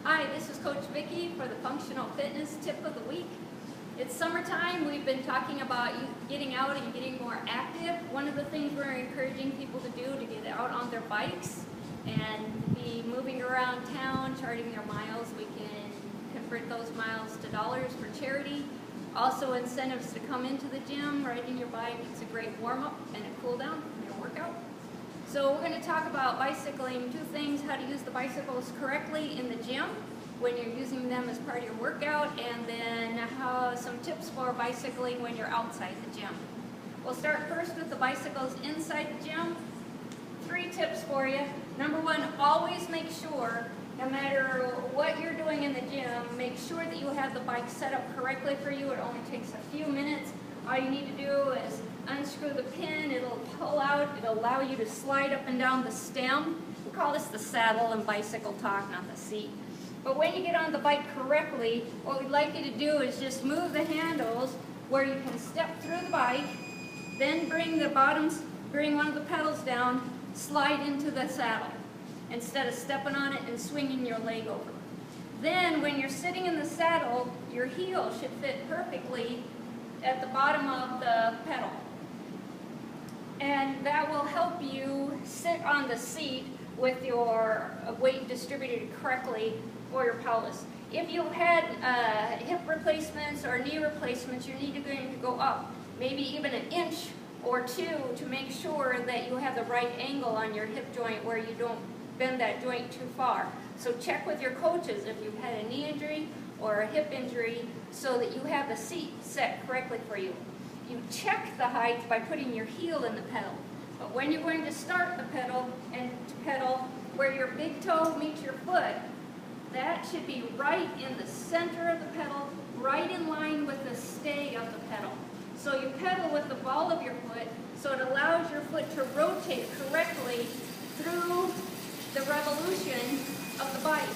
Hi, this is Coach Vicki for the Functional Fitness Tip of the Week. It's summertime. We've been talking about getting out and getting more active. One of the things we're encouraging people to do to get out on their bikes and be moving around town, charting their miles. We can convert those miles to dollars for charity. Also incentives to come into the gym, riding your bike. It's a great warm-up and a cool down for your workout. So we're going to talk about bicycling, two things: how to use the bicycles correctly in the gym when you're using them as part of your workout, and then some tips for bicycling when you're outside the gym. We'll start first with the bicycles inside the gym. 3 tips for you. Number 1, always make sure, no matter what you're doing in the gym, make sure that you have the bike set up correctly for you. It only takes a few minutes. All you need to do is unscrew the pin, it'll pull out, it'll allow you to slide up and down the stem. We call this the saddle in bicycle talk, not the seat. But when you get on the bike correctly, what we'd like you to do is just move the handles where you can step through the bike, then bring one of the pedals down, slide into the saddle, instead of stepping on it and swinging your leg over. Then when you're sitting in the saddle, your heel should fit perfectly at the bottom of the pedal. And that will help you sit on the seat with your weight distributed correctly for your pelvis. If you had hip replacements or knee replacements, you're going to go up maybe even an inch or 2 to make sure that you have the right angle on your hip joint where you don't bend that joint too far. So check with your coaches if you've had a knee injury or a hip injury so that you have the seat set correctly for you. You check the height by putting your heel in the pedal. But when you're going to start the pedal and to pedal where your big toe meets your foot, that should be right in the center of the pedal, right in line with the stay of the pedal. So you pedal with the ball of your foot so it allows your foot to rotate correctly through the revolution of the bike.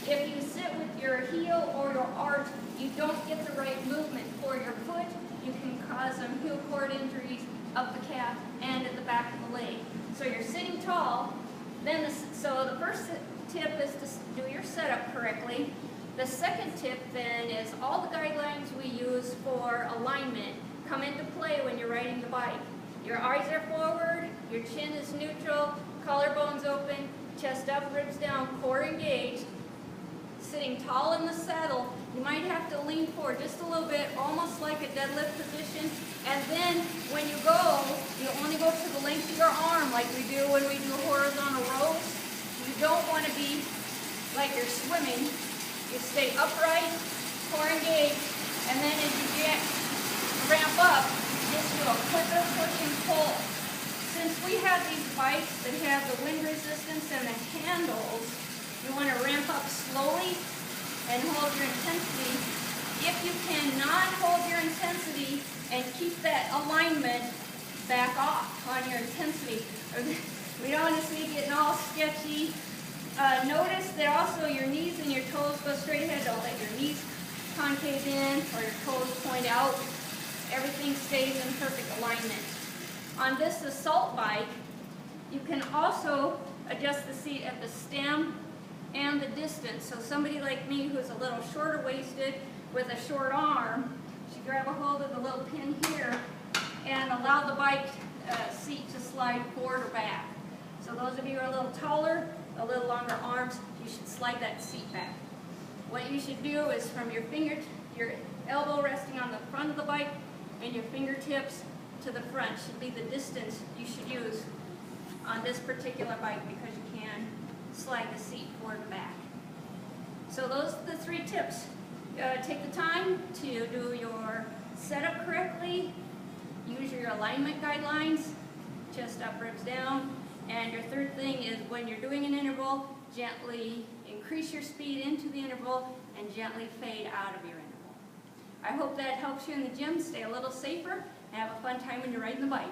If you sit with your heel or your arch, you don't get the right movement for your foot. You can cause some heel cord injuries up the calf and at the back of the leg. So you're sitting tall. So the first tip is to do your setup correctly. The second tip then is all the guidelines we use for alignment come into play when you're riding the bike. Your eyes are forward, your chin is neutral, collarbones open, chest up, ribs down, core engaged. Sitting tall in the saddle, you might have to lean forward just a little bit, almost like a deadlift position. And then when you go, you only go to the length of your arm like we do when we do horizontal rows. You don't want to be like you're swimming. You stay upright, core engaged, and then as you get ramp up, just do a quicker push and pull. Since we have these bikes that have the wind resistance and the handles, you want to ramp up slowly and hold your intensity. If you cannot hold your intensity and keep that alignment, back off on your intensity. We don't want to see you getting all sketchy. Notice that also your knees and your toes go straight ahead. Don't let your knees concave in or your toes point out. Everything stays in perfect alignment. On this assault bike, you can also adjust the seat at the stem and the distance. So somebody like me who's a little shorter waisted with a short arm should grab a hold of the little pin here and allow the bike seat to slide forward or back. So those of you who are a little taller, a little longer arms, you should slide that seat back. What you should do is from your elbow resting on the front of the bike and your fingertips to the front should be the distance you should use on this particular bike, because you can slide the seat forward and back. So those are the 3 tips. Take the time to do your setup correctly, use your alignment guidelines, chest up, ribs down, and your third thing is when you're doing an interval, gently increase your speed into the interval and gently fade out of your interval. I hope that helps you in the gym stay a little safer and have a fun time when you're riding the bike.